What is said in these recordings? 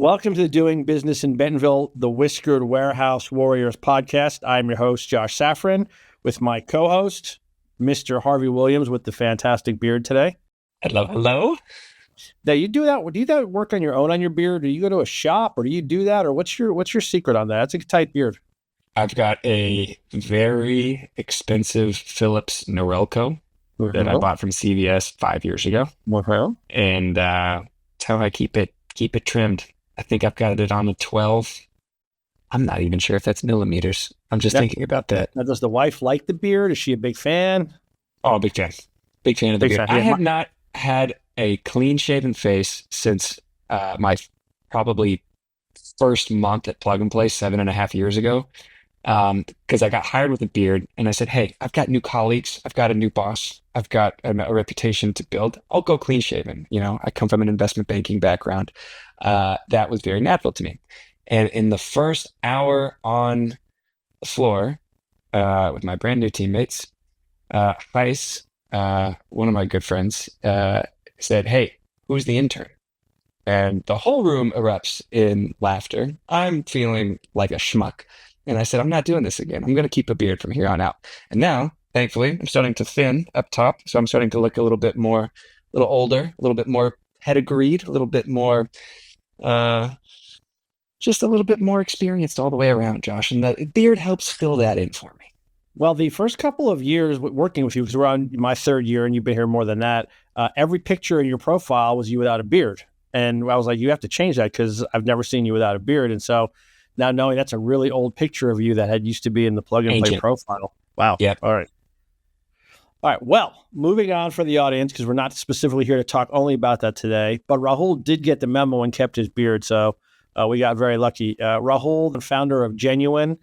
Welcome to the Doing Business in Bentonville, the Whiskered Warehouse Warriors podcast. I'm your host, Josh Safran, with my co-host, Mr. Harvey Williams, with the fantastic beard today. Hello. Now, you do that? Do you work on your own on your beard? Do you go to a shop, or do you do that, or what's your secret on that? It's a tight beard. I've got a very expensive Philips Norelco that I bought from CVS 5 years ago, and that's how I keep it trimmed. I think I've got it on a 12. I'm not even sure if that's millimeters. I'm just thinking about that. Now, does the wife like the beard? Is she a big fan? Oh, big fan. Big fan of the beard. Fan. I have not had a clean-shaven face since my probably first month at Plug and Play 7.5 years ago. Because I got hired with a beard and I said, hey, I've got new colleagues. I've got a new boss. I've got a reputation to build. I'll go clean shaven. I come from an investment banking background. That was very natural to me. And in the first hour on the floor with my brand new teammates, Heis, one of my good friends, said, hey, who's the intern? And the whole room erupts in laughter. I'm feeling like a schmuck. And I said, I'm not doing this again. I'm going to keep a beard from here on out. And now, thankfully, I'm starting to thin up top. So I'm starting to look a little bit more, a little older, a little bit more pedigreed, a little bit more, just a little bit more experienced all the way around, Josh. And the beard helps fill that in for me. Well, the first couple of years working with you, because we're on my third year and you've been here more than that, every picture in your profile was you without a beard. And I was like, you have to change that because I've never seen you without a beard. And so now knowing that's a really old picture of you that had used to be in the Plug and Play profile. Wow. Yep. All right. Well, moving on for the audience, because we're not specifically here to talk only about that today, but Rahul did get the memo and kept his beard. So we got very lucky. Rahul, the founder of Genuin,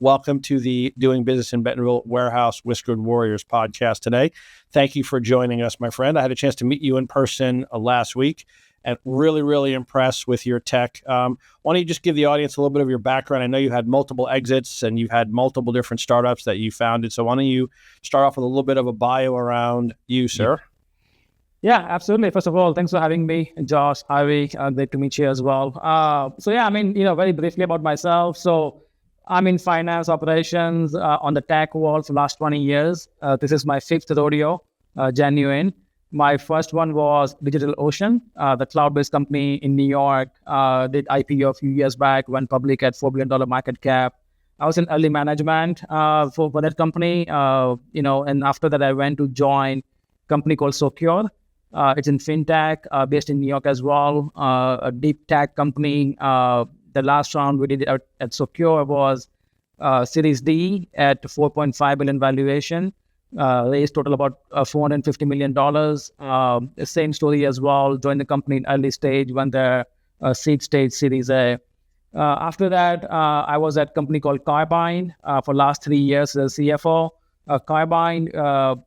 welcome to the Doing Business in Bentonville Warehouse Whiskered Warriors podcast today. Thank you for joining us, my friend. I had a chance to meet you in person last week and really, really impressed with your tech. Why don't you just give the audience a little bit of your background? I know you had multiple exits and you've had multiple different startups that you founded. So why don't you start off with a little bit of a bio around you, sir? Yeah, absolutely. First of all, thanks for having me, Josh, Harvey. Great to meet you as well. Very briefly about myself. So I'm in finance operations on the tech world for the last 20 years. This is my fifth rodeo, Genuine. My first one was DigitalOcean, the cloud-based company in New York, did IPO a few years back, went public at $4 billion market cap. I was in early management for that company, and after that I went to join a company called Secure. It's in fintech, based in New York as well, a deep tech company. The last round we did at Secure was Series D at 4.5 billion valuation. Raised total about $450 million. Same story as well. Joined the company in early stage when the seed stage Series A. After that, I was at a company called Carbine for last 3 years as CFO. Carbine,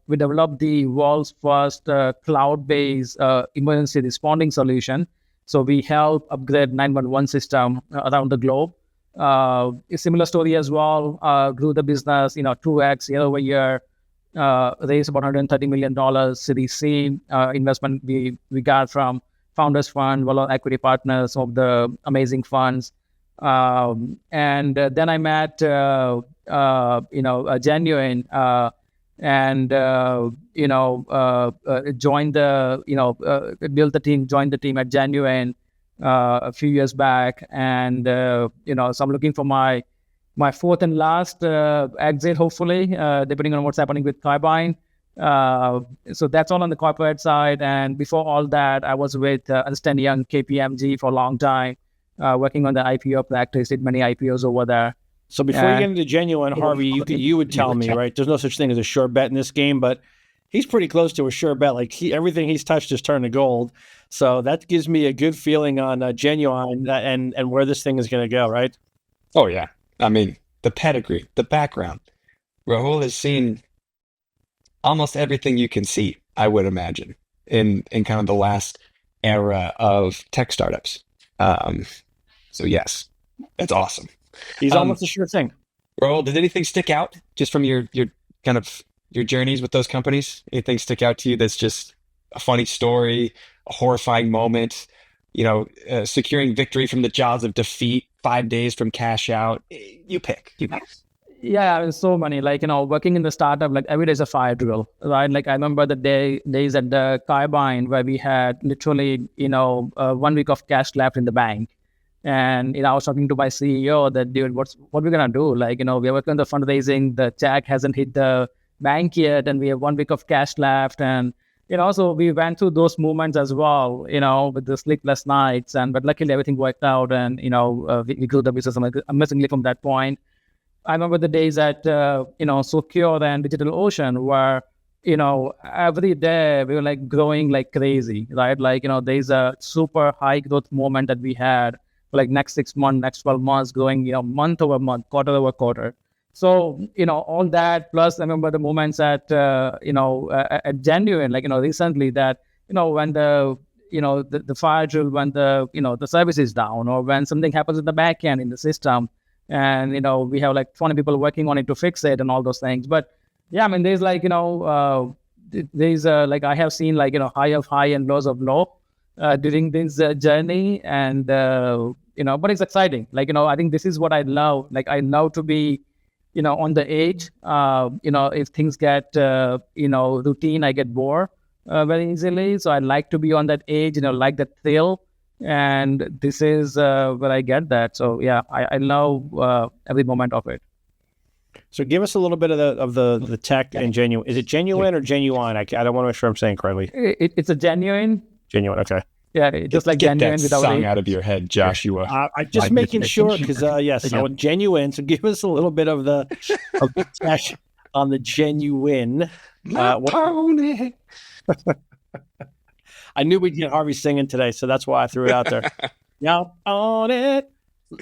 we developed the world's first cloud-based emergency responding solution. So we help upgrade 911 system around the globe. A similar story as well. Grew the business, 2x year over year. Raised about $130 million Series C investment we got from Founders Fund, Valor Equity Partners, some of the amazing funds. And then I met, Genuine, and joined built the team, joined the team at Genuine a few years back. And, so I'm looking for my fourth and last exit, hopefully, depending on what's happening with Carbine. So that's all on the corporate side. And before all that, I was with Ernst & Young, KPMG for a long time, working on the IPO practice, did many IPOs over there. So before you get into Genuine, Harvey, you would tell me, right? There's no such thing as a sure bet in this game, but he's pretty close to a sure bet. Like everything he's touched has turned to gold. So that gives me a good feeling on Genuine and where this thing is going to go, right? Oh, yeah. I mean, the pedigree, the background. Rahul has seen almost everything you can see, I would imagine, in kind of the last era of tech startups. So yes, that's awesome. He's almost a sure thing. Rahul, did anything stick out just from your kind of your journeys with those companies? Anything stick out to you that's just a funny story, a horrifying moment, securing victory from the jaws of defeat, 5 days from cash out. You pick. Yeah, I mean, so many. Like, working in the startup, like every day is a fire drill, right? Like I remember the days at the Carbine where we had literally, 1 week of cash left in the bank. And, I was talking to my CEO that, dude, what we're going to do? Like, we're working on the fundraising, the check hasn't hit the bank yet, and we have 1 week of cash left. And, so we went through those moments as well, with the sleepless nights. But luckily everything worked out, and, we grew the business amazingly from that point. I remember the days at, Secure and DigitalOcean where, every day we were like growing like crazy, right? Like, there's a super high growth moment that we had for like next 6 months, next 12 months, growing, month over month, quarter over quarter. So, all that, plus I remember the moments at, at Genuine, like, recently that, when the fire drill, when the service is down, or when something happens in the back end in the system, and we have like 20 people working on it to fix it and all those things. But yeah, I mean, there's like there's like I have seen like high of high and lows of low during this journey, and but it's exciting. Like I think this is what I love. Like I love to be on the edge. If things get routine, I get bored very easily. So I like to be on that edge. Like that thrill. And this is where I get that. So yeah, I love every moment of it. So give us a little bit of the tech and Genuine. Is it Genuine or Genuine? I don't want to make sure I'm saying correctly. It's a Genuine. Genuine. Okay. Yeah, just like Get Genuine that without song it. out of your head, Joshua. I'm just making sure because yes, so Genuine. So give us a little bit of the tech on the Genuine. Pony. I knew we'd get Harvey singing today, so that's why I threw it out there. Yeah, on it,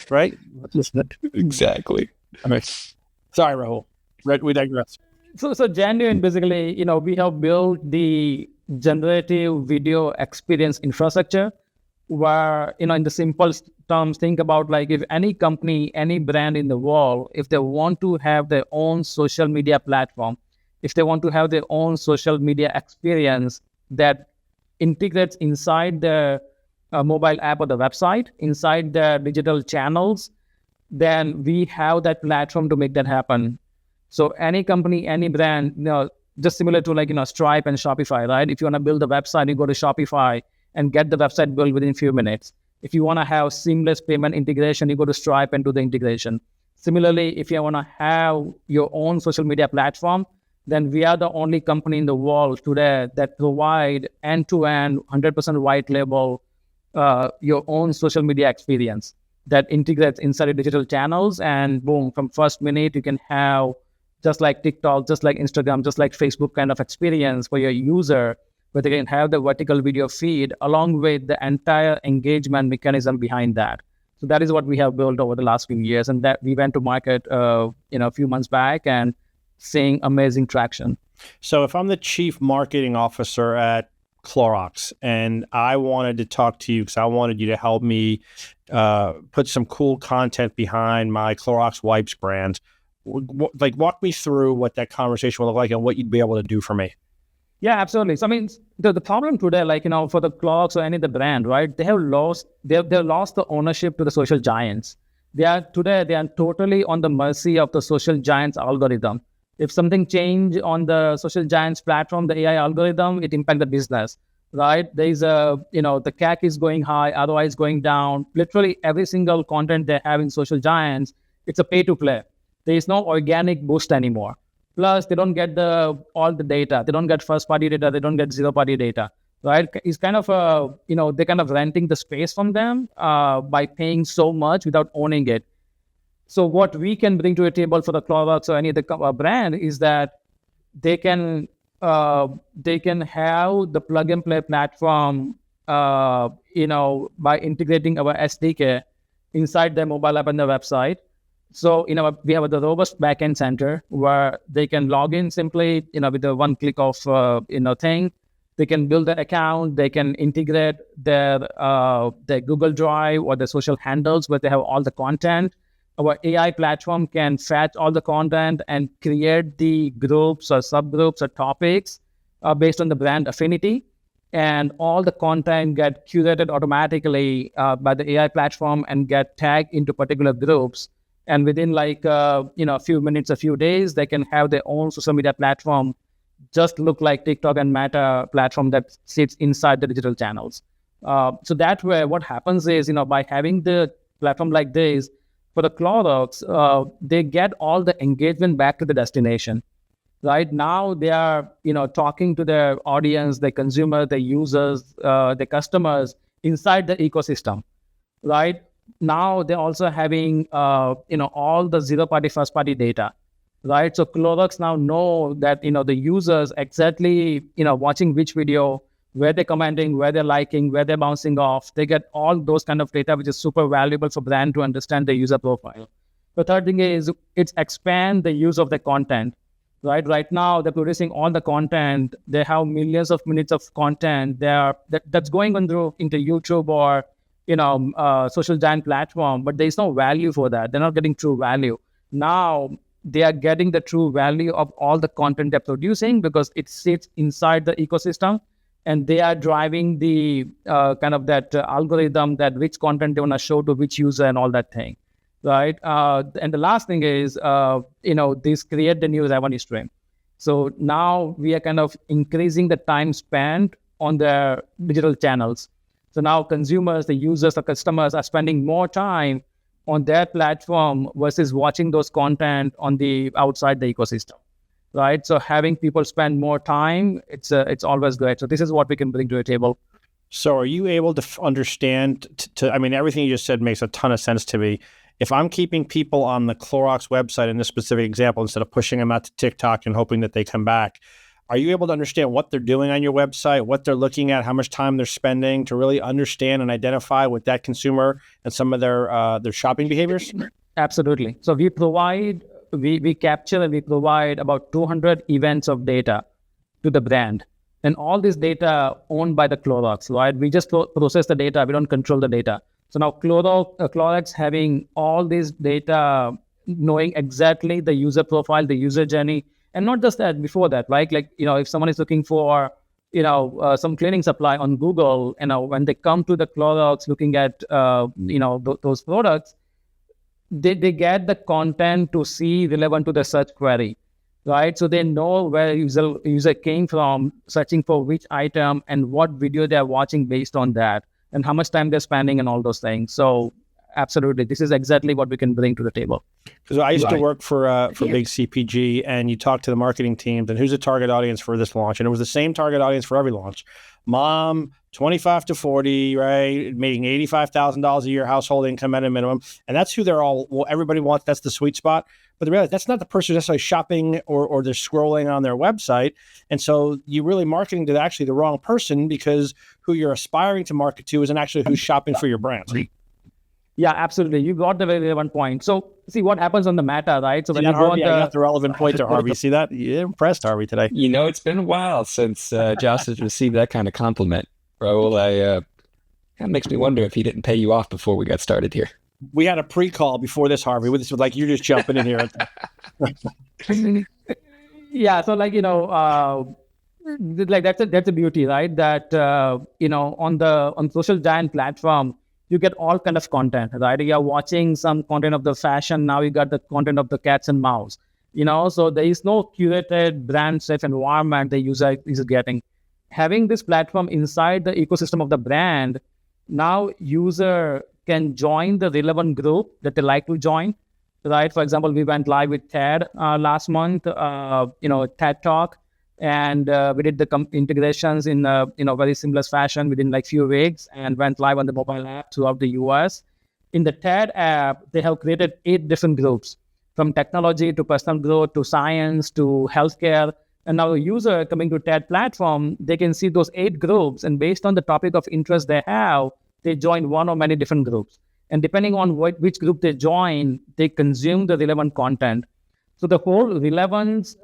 right? Exactly. Sorry, Rahul. We digress. So Genuine, basically, we have built the generative video experience infrastructure where, in the simple terms, think about like if any company, any brand in the world, if they want to have their own social media platform, if they want to have their own social media experience that integrates inside the mobile app or the website, inside the digital channels, then we have that platform to make that happen. So any company, any brand, just similar to like, Stripe and Shopify, right? If you want to build a website, you go to Shopify and get the website built within a few minutes. If you want to have seamless payment integration, you go to Stripe and do the integration. Similarly, if you want to have your own social media platform, then we are the only company in the world today that provide end-to-end, 100% white label, your own social media experience that integrates inside the digital channels. And boom, from first minute, you can have just like TikTok, just like Instagram, just like Facebook kind of experience for your user, where they can have the vertical video feed along with the entire engagement mechanism behind that. So that is what we have built over the last few years. And that we went to market, a few months back and seeing amazing traction. So if I'm the chief marketing officer at Clorox and I wanted to talk to you because I wanted you to help me put some cool content behind my Clorox wipes brand, like walk me through what that conversation will look like and what you'd be able to do for me. Yeah, absolutely. So I mean, the problem today, like, for the Clorox or any of the brand, right? They've lost the ownership to the social giants. They are totally on the mercy of the social giants algorithm. If something change on the social giants platform, the AI algorithm, it impacts the business, right? There's the CAC is going high, ROI is going down. Literally every single content they have in social giants, it's a pay to play. There is no organic boost anymore. Plus, they don't get all the data. They don't get first party data. They don't get zero party data, right? It's kind of they're kind of renting the space from them by paying so much without owning it. So what we can bring to a table for the Clorox or any other brand is that they can have the plug and play platform, by integrating our SDK inside their mobile app and their website. So, we have the robust backend center where they can log in simply, with the one click of, thing. They can build their account. They can integrate their Google Drive or the social handles where they have all the content. Our AI platform can fetch all the content and create the groups or subgroups or topics based on the brand affinity. and all the content get curated automatically by the AI platform and get tagged into particular groups. And within a few minutes, a few days, they can have their own social media platform just look like TikTok and Meta platform that sits inside the digital channels. So that way, what happens is, by having the platform like this for the Clorox, they get all the engagement back to the destination. Right now, they are, talking to their audience, their consumer, their users, their customers inside the ecosystem. Right now, they're also having, all the zero-party, first-party data. Right, so Clorox now know that the users exactly watching which video, where they're commenting, where they're liking, where they're bouncing off. They get all those kind of data, which is super valuable for brand to understand the user profile. The third thing is it's expand the use of the content. Right now they're producing all the content. They have millions of minutes of content. That's going on through into YouTube or social giant platform, but there's no value for that. They're not getting true value. Now they are getting the true value of all the content they're producing because it sits inside the ecosystem, and they are driving the kind of that algorithm that which content they want to show to which user and all that thing, right? And the last thing is, this create the new revenue stream. So now we are kind of increasing the time spent on their digital channels. So now consumers, the users, the customers are spending more time on their platform versus watching those content on the outside the ecosystem, right? So having people spend more time, it's always great. So this is what we can bring to the table. So are you able to understand, I mean, everything you just said makes a ton of sense to me. If I'm keeping people on the Clorox website in this specific example, instead of pushing them out to TikTok and hoping that they come back, are you able to understand what they're doing on your website, what they're looking at, how much time they're spending to really understand and identify with that consumer and some of their shopping behaviors? Absolutely. So we capture and we provide about 200 events of data to the brand. And all this data owned by the Clorox, right? We just process the data. We don't control the data. So now Clorox having all this data, knowing exactly the user profile, the user journey, and not just that, before that, right? Like, if someone is looking for, some cleaning supply on Google, when they come to the Clorox looking at, those products, they get the content to see relevant to the search query, right? So they know where user came from, searching for which item and what video they're watching based on that, and how much time they're spending and all those things. So absolutely, this is exactly what we can bring to the table. Because I used to work for big CPG, and you talk to the marketing teams, and who's the target audience for this launch? And it was the same target audience for every launch. Mom, 25 to 40, right? Making $85,000 a year household income at a minimum. And that's who everybody wants. That's the sweet spot. But the reality, that's not the person who's necessarily shopping or they're scrolling on their website. And so you're really marketing to actually the wrong person, because who you're aspiring to market to isn't actually who's shopping for your brand. Yeah, absolutely. You got the very relevant point. So see what happens on the Meta, right? So when you go Harvey, I got the relevant point there, Harvey. See that? You impressed Harvey today. It's been a while since Josh has received that kind of compliment. Rahul, that makes me wonder if he didn't pay you off before we got started here. We had a pre-call before this, Harvey. With this, like, you're just jumping in here. Yeah, so that's a beauty, right? That on social giant platform, you get all kind of content, right? You're watching some content of the fashion. Now you got the content of the cats and mouse, so there is no curated brand safe environment the user is getting. Having this platform inside the ecosystem of the brand, now user can join the relevant group that they like to join, right? For example, we went live with TED last month, TED Talk, and we did the integrations in very seamless fashion within like few weeks, and went live on the mobile app throughout the US. In the TED app, they have created 8 different groups, from technology to personal growth to science to healthcare. And now a user coming to TED platform, they can see those 8 groups, and based on the topic of interest they have, they join one or many different groups. And depending on which group they join, they consume the relevant content. So the whole relevant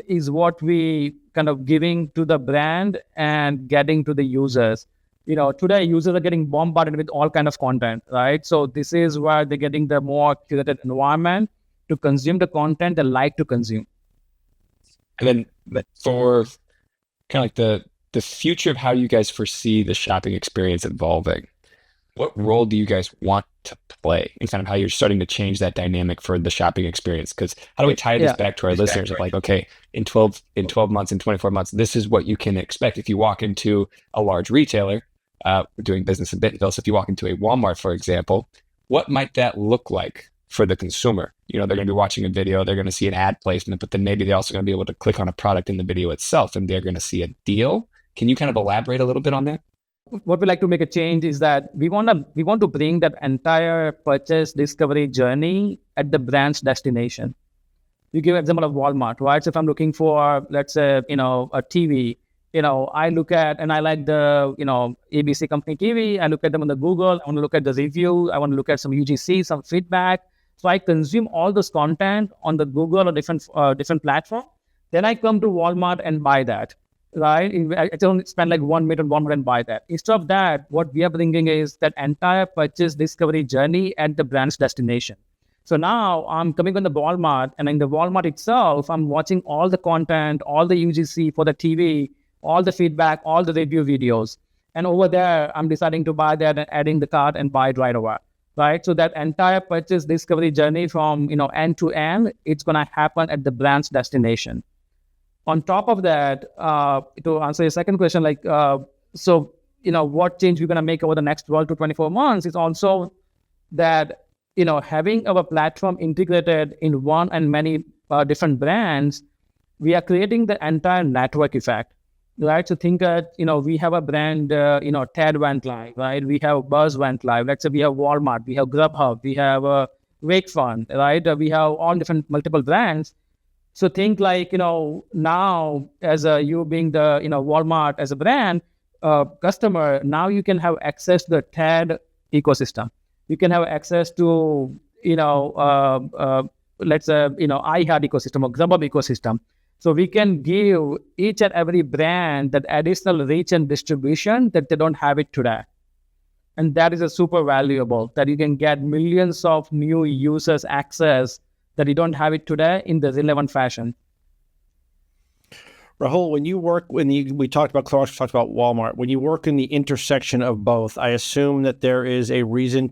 is what we kind of giving to the brand and getting to the users. Today users are getting bombarded with all kind of content, right? So this is where they're getting the more curated environment to consume the content they like to consume. And then for kind of like the future of how you guys foresee the shopping experience evolving, what role do you guys want to play in kind of how you're starting to change that dynamic for the shopping experience? Because how do we tie this Yeah. back to our listeners of like, okay, in 12 months, in 24 months, this is what you can expect if you walk into a large retailer, doing business in Bentonville. So if you walk into a Walmart, for example, what might that look like for the consumer? You know, they're going to be watching a video, they're going to see an ad placement, but then maybe they're also going to be able to click on a product in the video itself and they're going to see a deal. Can you kind of elaborate a little bit on that? What we like to make a change is that we want to bring that entire purchase discovery journey at the brand's destination. You give an example of Walmart, right? So if I'm looking for, let's say, a TV, I look at, and I like the, ABC company TV. I look at them on the Google. I want to look at the review. I want to look at some UGC, some feedback. So I consume all this content on the Google or different platform. Then I come to Walmart and buy that, right? I don't spend like 1 minute on Walmart and buy that. Instead of that, what we are bringing is that entire purchase discovery journey at the brand's destination. So now I'm coming on the Walmart, and in the Walmart itself, I'm watching all the content, all the UGC for the TV, all the feedback, all the review videos. And over there, I'm deciding to buy that and adding the cart and buy it right away, right? So that entire purchase discovery journey from, end to end, it's going to happen at the brand's destination. On top of that, to answer your second question, what change we're going to make over the next 12 to 24 months is also that, having our platform integrated in one and many different brands, we are creating the entire network effect, right? So think that, we have a brand, TED went live, right? We have Buzz went live. Let's say we have Walmart, we have Grubhub, we have Wakefund, right? We have all different multiple brands. So think like, now as you being the, Walmart as a brand customer, now you can have access to the TED ecosystem. You can have access to, let's say, iHeart ecosystem or Grubhub ecosystem. So we can give each and every brand that additional reach and distribution that they don't have it today. And that is a super valuable, that you can get millions of new users access that you don't have it today in the relevant fashion. Rahul, we talked about Clorox, we talked about Walmart. When you work in the intersection of both, I assume that there is a reason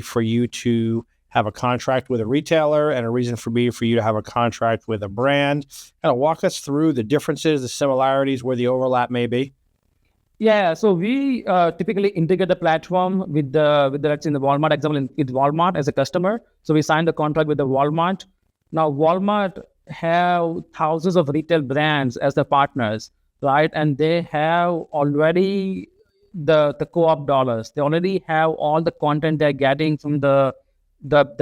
for you to have a contract with a retailer and a reason for you to have a contract with a brand. Kind of walk us through the differences, the similarities, where the overlap may be. Yeah, so we typically integrate the platform with let's say in the Walmart example, with Walmart as a customer. So we signed the contract with the Walmart. Now Walmart have thousands of retail brands as their partners, right? And they have already the co-op dollars. They already have all the content they're getting from the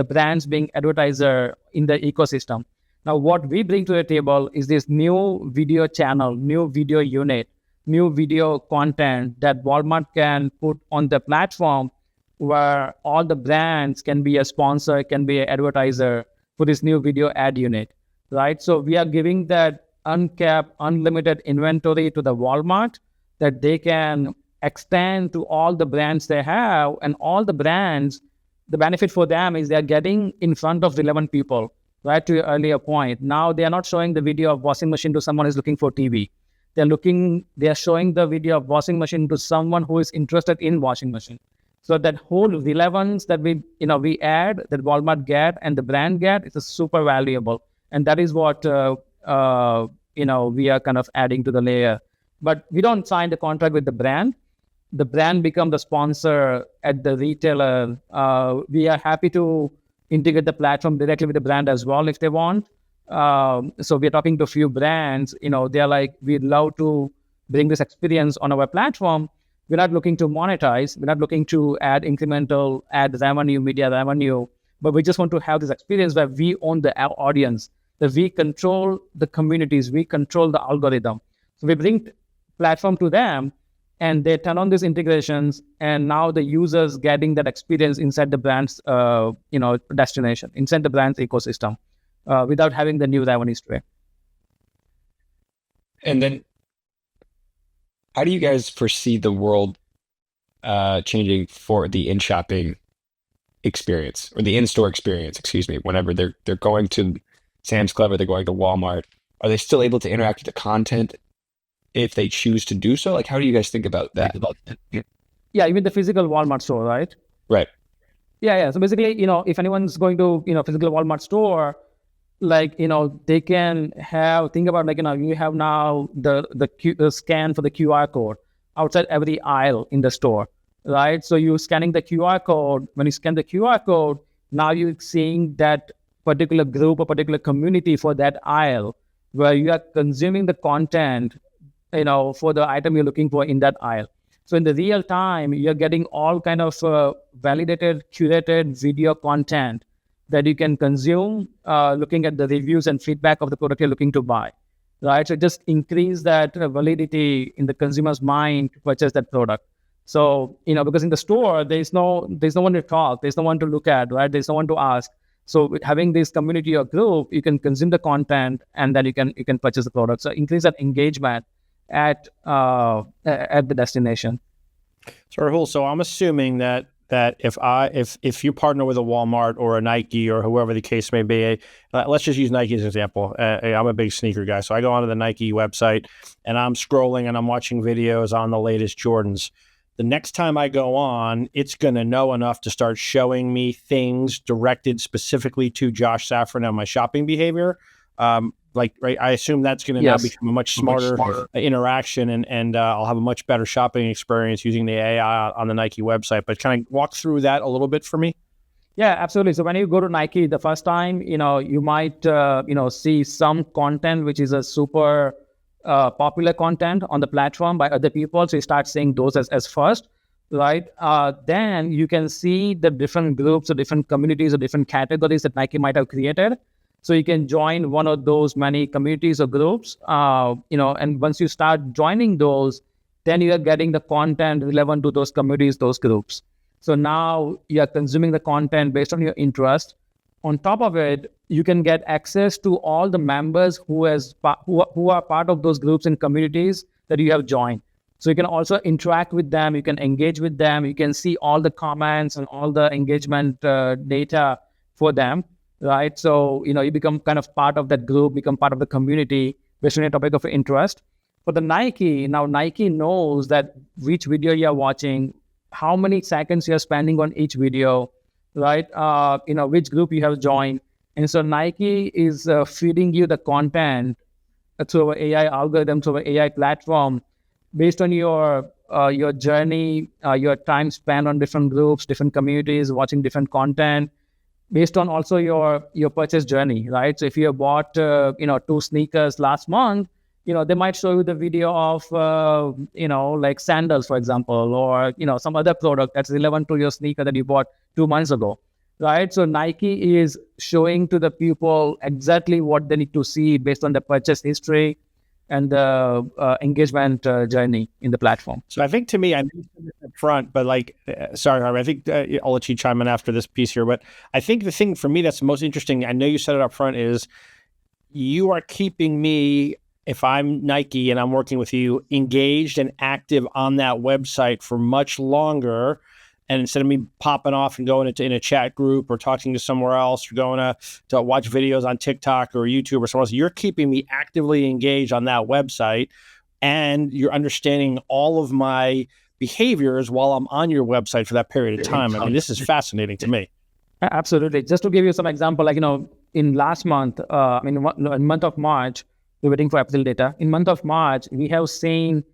brands being advertiser in the ecosystem. Now what we bring to the table is this new video channel, new video unit, new video content that Walmart can put on the platform, where all the brands can be a sponsor, can be an advertiser for this new video ad unit, right? So we are giving that uncapped, unlimited inventory to the Walmart that they can extend to all the brands they have. And all the brands, the benefit for them is they're getting in front of relevant people, right? To your earlier point. Now they are not showing the video of washing machine to someone who's looking for TV. They are showing the video of washing machine to someone who is interested in washing machine. So that whole relevance that we add, that Walmart get and the brand get, is super valuable. And that is what, we are kind of adding to the layer. But we don't sign the contract with the brand. The brand become the sponsor at the retailer. We are happy to integrate the platform directly with the brand as well if they want. So we're talking to a few brands, they're like, we'd love to bring this experience on our platform. We're not looking to monetize. We're not looking to add incremental ad revenue, media revenue, but we just want to have this experience where we own the audience, that we control the communities, we control the algorithm. So we bring platform to them and they turn on these integrations, and now the users getting that experience inside the brand's, destination, inside the brand's ecosystem. Without having the new revenue stream. And then how do you guys foresee the world changing for the in-shopping experience, or the in-store experience, excuse me, whenever they're going to Sam's Club or they're going to Walmart? Are they still able to interact with the content if they choose to do so? Like, how do you guys think about that? Yeah, even the physical Walmart store, right? Right. Yeah. So basically, if anyone's going to, physical Walmart store, like, they can think about, like, you have now the scan for the QR code outside every aisle in the store, right? So you're scanning the QR code. When you scan the QR code, now you're seeing that particular group or particular community for that aisle where you are consuming the content, for the item you're looking for in that aisle. So in the real time, you're getting all kind of validated, curated video content that you can consume, looking at the reviews and feedback of the product you're looking to buy, right? So just increase that validity in the consumer's mind to purchase that product. So, because in the store, there's no one to talk, there's no one to look at, right? There's no one to ask. So having this community or group, you can consume the content and then you can purchase the product. So increase that engagement at the destination. So Rahul, so I'm assuming that if you partner with a Walmart or a Nike or whoever the case may be, let's just use Nike as an example. I'm a big sneaker guy, so I go onto the Nike website and I'm scrolling and I'm watching videos on the latest Jordans. The next time I go on, it's going to know enough to start showing me things directed specifically to Josh Safran and my shopping behavior. Right, I assume that's going to now become a much smarter interaction, and I'll have a much better shopping experience using the AI on the Nike website. But kind of walk through that a little bit for me. Yeah, absolutely. So when you go to Nike the first time, you might see some content which is a super popular content on the platform by other people. So you start seeing those as first, right? Then you can see the different groups or different communities or different categories that Nike might have created. So you can join one of those many communities or groups, and once you start joining those, then you are getting the content relevant to those communities, those groups. So now you are consuming the content based on your interest. On top of it, you can get access to all the members who are part of those groups and communities that you have joined. So you can also interact with them, you can engage with them, you can see all the comments and all the engagement data for them. Right. So, you become kind of part of that group, become part of the community based on your topic of interest. For the Nike, now Nike knows that which video you're watching, how many seconds you're spending on each video, right? Which group you have joined. And so Nike is feeding you the content through our AI algorithm, through our AI platform, based on your journey, your time spent on different groups, different communities, watching different content, based on also your purchase journey, right? So if you bought, 2 sneakers last month, they might show you the video of, like sandals, for example, or, some other product that's relevant to your sneaker that you bought 2 months ago, right? So Nike is showing to the people exactly what they need to see based on the purchase history and the engagement journey in the platform. So I think, to me, I mentioned this up front, but sorry, Harvey, I think I'll let you chime in after this piece here. But I think the thing for me that's most interesting, I know you said it up front, is you are keeping me, if I'm Nike and I'm working with you, engaged and active on that website for much longer. And instead of me popping off and going in a chat group or talking to somewhere else or going to watch videos on TikTok or YouTube or somewhere else, you're keeping me actively engaged on that website, and you're understanding all of my behaviors while I'm on your website for that period of time. I mean, this is fascinating to me. Absolutely. Just to give you some example, in last month, in month of March, we're waiting for April data. In month of March, we have seen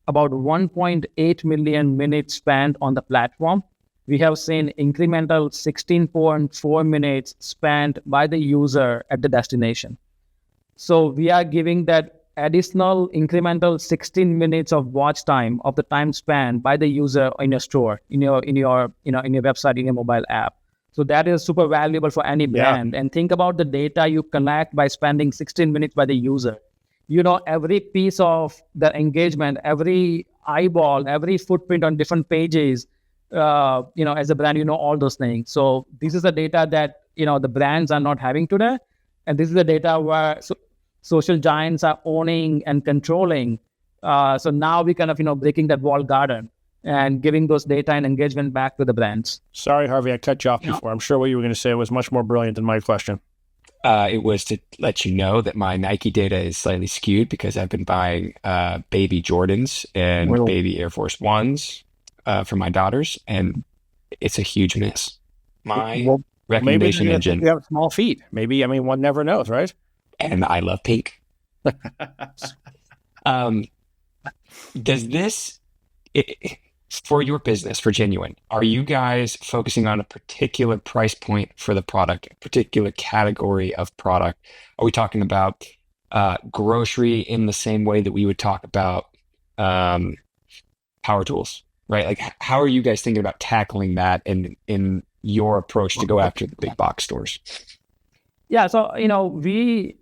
about 1.8 million minutes spent on the platform. We have seen incremental 16.4 minutes spent by the user at the destination. So we are giving that additional incremental 16 minutes of watch time of the time spent by the user in your store, in your website, in your mobile app. So that is super valuable for any brand. Yeah. And think about the data you collect by spending 16 minutes by the user. Every piece of the engagement, every eyeball, every footprint on different pages, as a brand, all those things. So this is the data that, the brands are not having today. And this is the data where social giants are owning and controlling. So now we kind of, breaking that walled garden and giving those data and engagement back to the brands. Sorry, Harvey, I cut you off before. I'm sure what you were going to say was much more brilliant than my question. It was to let you know that my Nike data is slightly skewed because I've been buying baby Jordans and Well, baby Air Force Ones for my daughters, and it's a huge miss. My well, maybe they're recommendation going to think engine, you have small feet. Maybe, I mean, one never knows, right? and I love pink. Um, does this, I for your business, for Genuine, are you guys focusing on a particular price point for the product, a particular category of product? Are we talking about grocery in the same way that we would talk about um, power tools, right? Like, how are you guys thinking about tackling that in your approach to go after the big box stores? Yeah, so we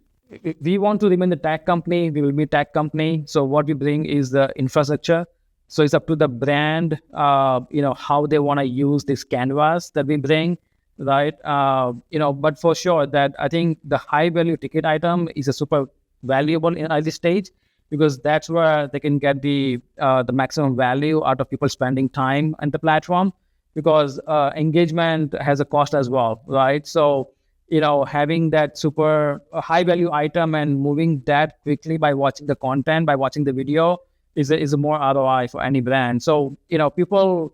want to remain the tech company. We will be a tech company. So what we bring is the infrastructure. So it's up to the brand, how they want to use this canvas that we bring, right? But for sure that I think the high value ticket item is a super valuable in early stage because that's where they can get the maximum value out of people spending time on the platform because engagement has a cost as well, right? So having that super high value item and moving that quickly by watching the content, by watching the video is a more ROI for any brand. So, people,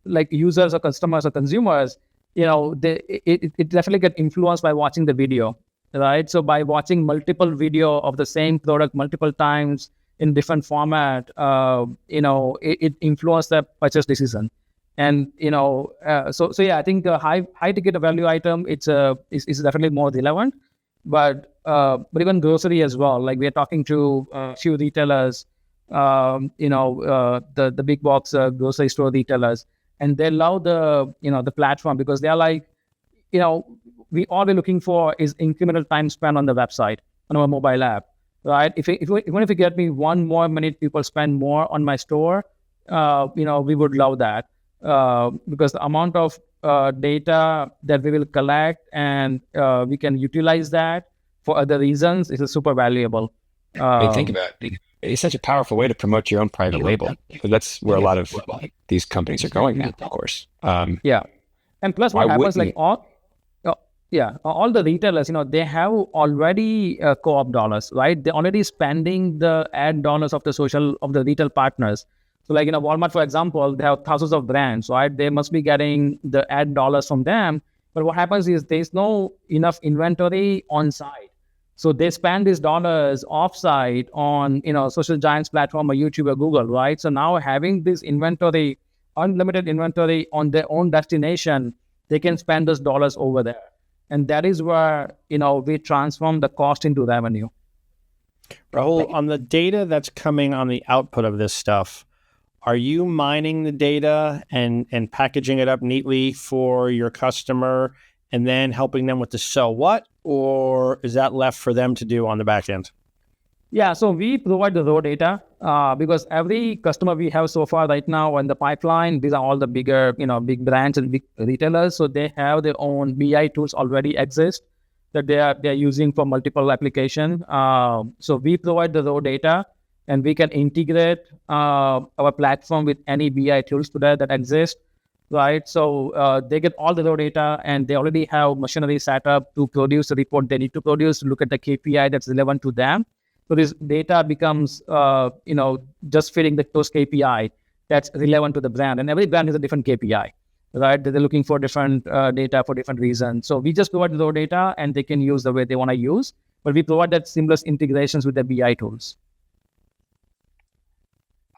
like users or customers or consumers, it definitely get influenced by watching the video, right? So by watching multiple video of the same product multiple times in different format, it influenced the purchase decision. And so yeah, I think the high ticket value item is definitely more relevant, but even grocery as well. Like we are talking to a few retailers, the big box grocery store retailers, and they love the platform because they are like, you know, we all we're looking for is incremental time spent on the website, on our mobile app, right? Even if you get me 1 more minute, people spend more on my store, we would love that because the amount of data that we will collect and we can utilize that for other reasons is super valuable. I mean, think Um, about it. It's such a powerful way to promote your own private label. So that's where a lot of these companies are going now, of course. yeah, and plus, Why what happens wouldn't like you? all the retailers, they have already co-op dollars, right? They're already spending the ad dollars of the retail partners. So like, Walmart, for example, they have thousands of brands, right? They must be getting the ad dollars from them. But what happens is there's no enough inventory on site. So they spend these dollars offsite on, social giants platform or YouTube or Google, right? So now having this inventory, unlimited inventory on their own destination, they can spend those dollars over there. And that is where, we transform the cost into revenue. Rahul, on the data that's coming on the output of this stuff, are you mining the data and packaging it up neatly for your customer and then helping them with the so what? Or is that left for them to do on the back end? Yeah, so we provide the raw data because every customer we have so far right now in the pipeline, these are all the bigger, big brands and big retailers. So they have their own BI tools already exist that they're using for multiple application. So we provide the raw data and we can integrate our platform with any BI tools today that exist, right? So they get all the raw data and they already have machinery set up to produce the report they need to produce, look at the KPI that's relevant to them. So this data becomes, just fitting those KPI that's relevant to the brand. And every brand has a different KPI, right? They're looking for different data for different reasons. So we just provide the raw data and they can use the way they want to use. But we provide that seamless integrations with the BI tools.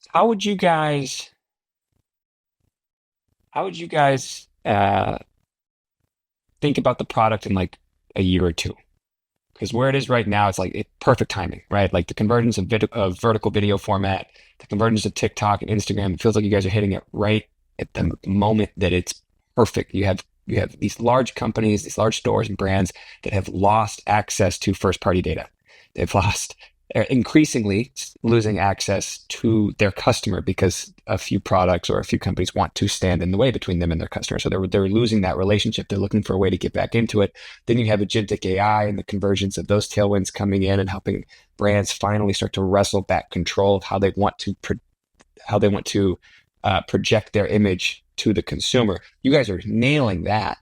How would you guys? How would you guys think about the product in like a year or two? Because where it is right now, it's like perfect timing, right? Like the convergence of vertical video format, the convergence of TikTok and Instagram. It feels like you guys are hitting it right at the moment that it's perfect. You have these large companies, these large stores and brands that have lost access to first party data. They've lost are increasingly losing access to their customer because a few products or a few companies want to stand in the way between them and their customer. So they're losing that relationship. They're looking for a way to get back into it. Then you have agentic AI and the convergence of those tailwinds coming in and helping brands finally start to wrestle back control of how they want to project their image to the consumer. You guys are nailing that.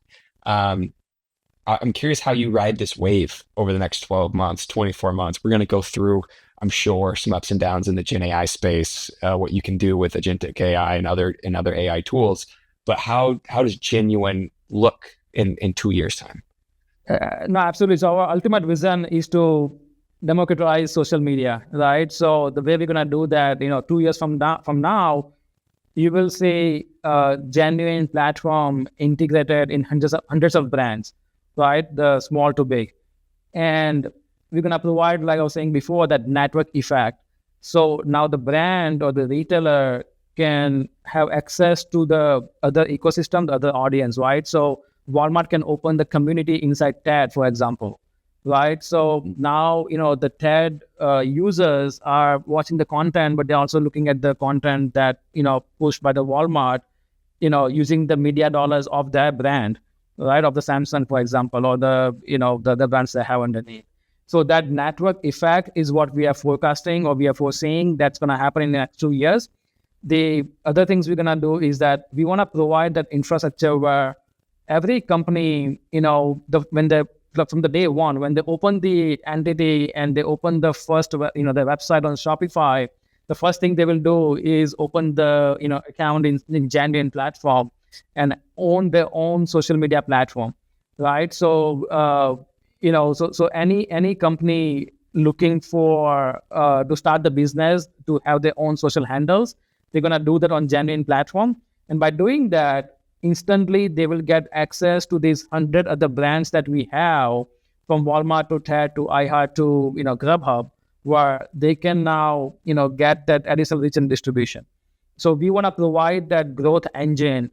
I'm curious how you ride this wave over the next 12 months, 24 months. We're going to go through, I'm sure, some ups and downs in the Gen AI space, what you can do with agentic AI and other AI tools. But how does Genuine look in 2 years' time? No, absolutely. So our ultimate vision is to democratize social media, right? So the way we're gonna do that, 2 years from now, you will see a genuine platform integrated in hundreds of brands, right? The small to big. And we're going to provide, like I was saying before, that network effect. So now the brand or the retailer can have access to the other ecosystem, the other audience, right? So Walmart can open the community inside TED, for example, right? So now, the TED users are watching the content, but they're also looking at the content that, pushed by the Walmart, using the media dollars of their brand, right? Of the Samsung, for example, or the brands they have underneath. So that network effect is what we are forecasting or we are foreseeing that's going to happen in the next 2 years. The other things we're going to do is that we want to provide that infrastructure where every company, when they from the day one, when they open the entity and they open the first, their website on Shopify, the first thing they will do is open the, account in Genuine platform and own their own social media platform, right? So, so any company looking for to start the business to have their own social handles, they're gonna do that on Genuine platform, and by doing that, instantly they will get access to these 100 other brands that we have, from Walmart to TED to iHeart to Grubhub, where they can now get that additional reach and distribution. So we want to provide that growth engine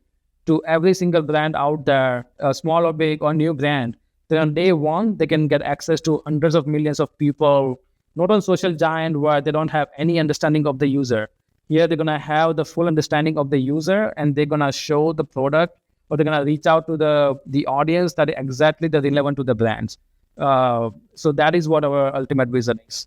to every single brand out there, small or big or new brand. Then on day one, they can get access to hundreds of millions of people, not on social giant where they don't have any understanding of the user. Here, they're going to have the full understanding of the user, and they're going to show the product, or they're going to reach out to the audience that is exactly the relevant to the brands. So that is what our ultimate vision is.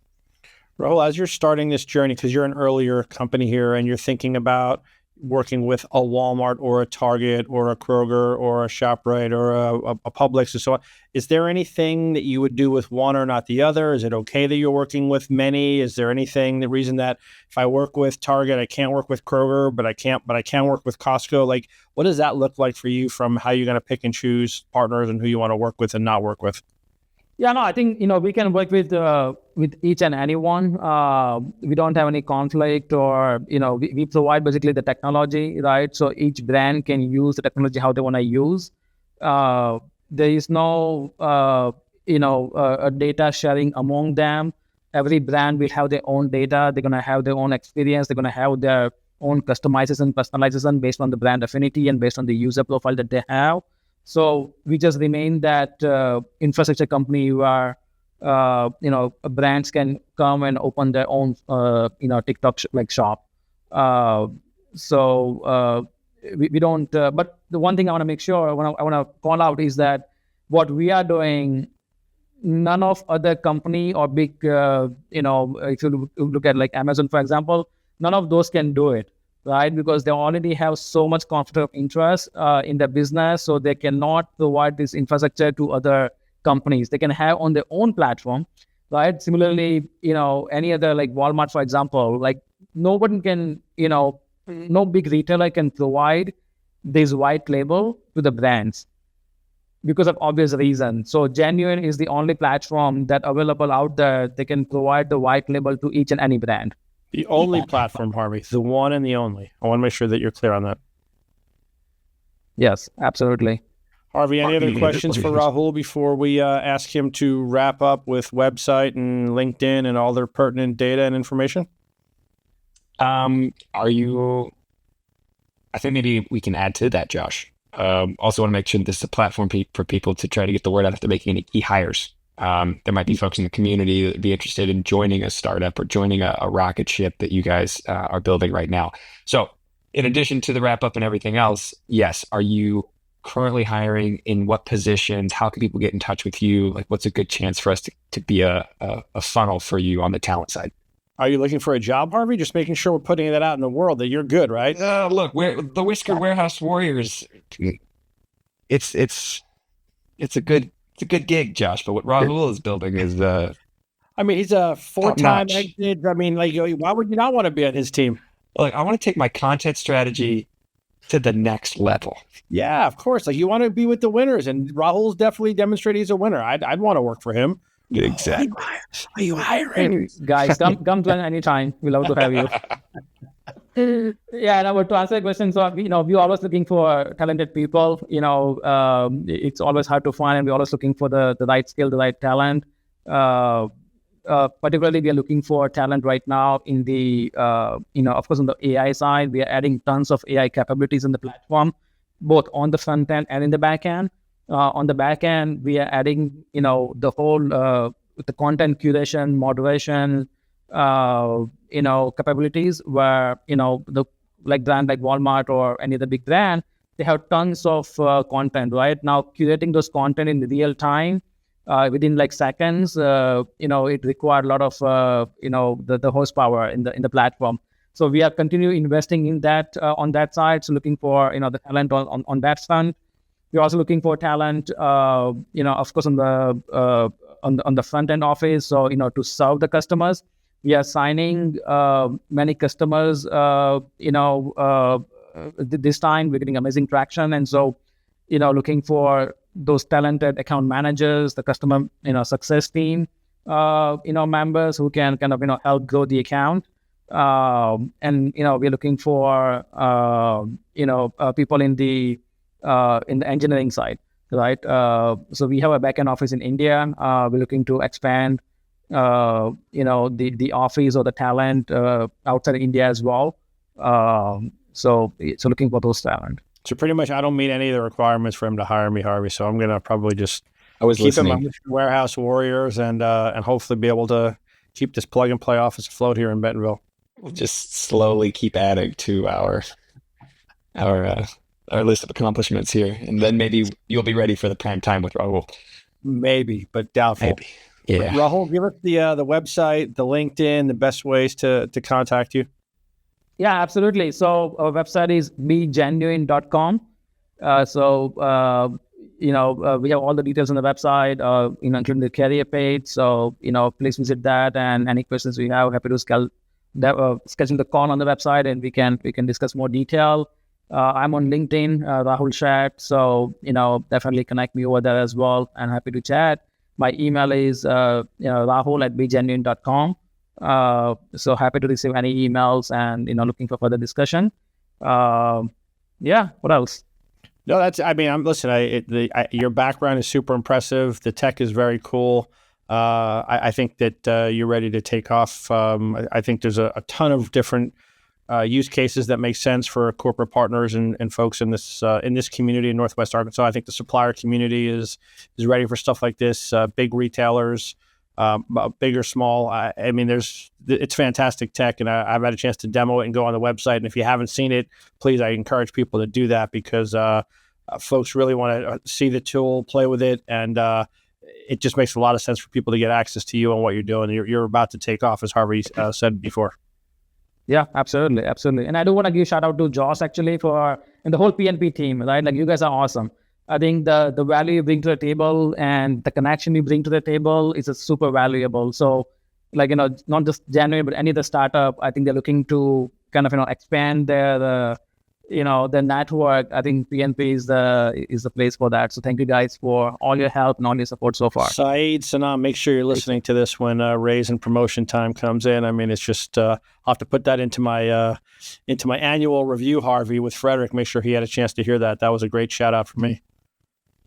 Rahul, as you're starting this journey, because you're an earlier company here and you're thinking about working with a Walmart or a Target or a Kroger or a ShopRite or a Publix and so on, is there anything that you would do with one or not the other? Is it okay that you're working with many? Is there anything, the reason that if I work with Target, I can't work with Kroger, but I can work with Costco? Like, what does that look like for you from how you're going to pick and choose partners and who you want to work with and not work with? Yeah, no, I think, we can work with each and anyone. We don't have any conflict, or, we provide basically the technology, right? So each brand can use the technology how they want to use. There is no, data sharing among them. Every brand will have their own data. They're going to have their own experience. They're going to have their own customization, personalization based on the brand affinity and based on the user profile that they have. So we just remain that infrastructure company where brands can come and open their own TikTok shop. We don't. But the one thing I want to make sure I want to call out is that what we are doing, none of other company or big if you look at like Amazon, for example, none of those can do it. Right, because they already have so much conflict of interest in the business, so they cannot provide this infrastructure to other companies. They can have on their own platform, right? Similarly, any other like Walmart, for example, like no one can, no big retailer can provide this white label to the brands because of obvious reasons. So Genuine is the only platform that available out there. They can provide the white label to each and any brand. The only platform, Harvey, the one and the only. I want to make sure that you're clear on that. Yes, absolutely. Harvey, any other questions for Rahul before we ask him to wrap up with website and LinkedIn and all their pertinent data and information? I think maybe we can add to that, Josh. Also want to make sure this is a platform for people to try to get the word out if they're making any key hires. There might be folks in the community that would be interested in joining a startup or joining a rocket ship that you guys are building right now. So in addition to the wrap up and everything else, yes, are you currently hiring? In what positions? How can people get in touch with you? Like, what's a good chance for us to be a funnel for you on the talent side? Are you looking for a job, Harvey? Just making sure we're putting that out in the world that you're good, right? Look, we're the Whisker Warehouse Warriors. It's a good it's a good gig, Josh. But what Rahul is building is I mean, he's a four-time top-notch. exit. I mean, like, why would you not want to be on his team? Like, I want to take my content strategy to the next level. Yeah, of course. Like, you want to be with the winners, and Rahul's definitely demonstrated he's a winner. I'd want to work for him. Exactly. Are you hiring? Guys, come to us anytime. We love to have you. Yeah, and to answer the question, so we're always looking for talented people. It's always hard to find, and we're always looking for the right skill, the right talent. Particularly, we are looking for talent right now in the of course, on the AI side, we are adding tons of AI capabilities in the platform, both on the front end and in the back end. On the back end, we are adding the whole the content curation, moderation, capabilities where the like brand like Walmart or any other big brand, they have tons of content right now. Curating those content in real time within like seconds, it required a lot of the horsepower in the platform. So we are continue investing in that on that side. So looking for the talent on that front. We're also looking for talent, of course, on the front end office. So to serve the customers, we are signing many customers. This time we're getting amazing traction, and so looking for those talented account managers, the customer success team, members who can kind of help grow the account. And we're looking for people in the engineering side, right? So we have a backend office in India. We're looking to expand, the office or the talent outside India as well. So looking for those talent. So pretty much, I don't meet any of the requirements for him to hire me, Harvey. So I'm gonna probably just I was keep him listening. on Warehouse Warriors and hopefully be able to keep this plug and play office afloat here in Bentonville. We'll just slowly keep adding to our list of accomplishments here, and then maybe you'll be ready for the prime time with Rahul. Maybe, but doubtful. Maybe. Yeah. Rahul, give us the website, the LinkedIn, the best ways to contact you. Yeah, absolutely. So our website is begenuine.com. We have all the details on the website, including the career page. So, please visit that. And any questions we have, happy to schedule the call on the website, and we can discuss more detail. I'm on LinkedIn, Rahul Chat. So, definitely connect me over there as well. And happy to chat. My email is rahul@begenuine.com. So happy to receive any emails and looking for further discussion. What else? No, your background is super impressive. The tech is very cool. I think that you're ready to take off. I think there's a ton of different use cases that make sense for corporate partners and folks in this community in Northwest Arkansas. I think the supplier community is ready for stuff like this. Big retailers, big or small. It's fantastic tech, and I've had a chance to demo it and go on the website. And if you haven't seen it, please, I encourage people to do that because folks really want to see the tool, play with it, and it just makes a lot of sense for people to get access to you and what you're doing. You're about to take off, as Harvey said before. Yeah, absolutely. And I do want to give a shout out to Josh actually and the whole PNP team, right? Like you guys are awesome. I think the value you bring to the table and the connection you bring to the table is super valuable. So not just Genuin, but any other startup, I think they're looking to kind of, expand their network. I think PNP is the place for that. So thank you guys for all your help and all your support so far. Saeed, Sanam, make sure you're listening to this when raise and promotion time comes in. I mean, it's just I'll have to put that into my annual review, Harvey, with Frederick. Make sure he had a chance to hear that. That was a great shout out for me.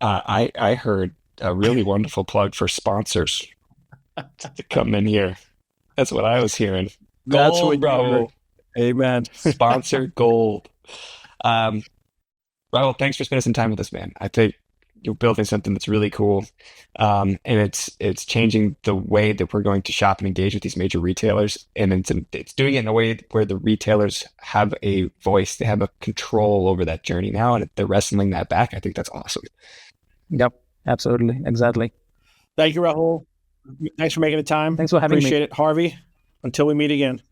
I heard a really wonderful plug for sponsors to come in here. That's what I was hearing. That's what Rahul. Amen. Sponsor gold. Rahul, thanks for spending some time with us, man. I think you're building something that's really cool, and it's changing the way that we're going to shop and engage with these major retailers, and it's doing it in a way where the retailers have a voice, they have a control over that journey now, and they're wrestling that back. I think that's awesome. Yep, absolutely, exactly. Thank you, Rahul. Thanks for making the time. Thanks for having me. Appreciate it, Harvey. Until we meet again.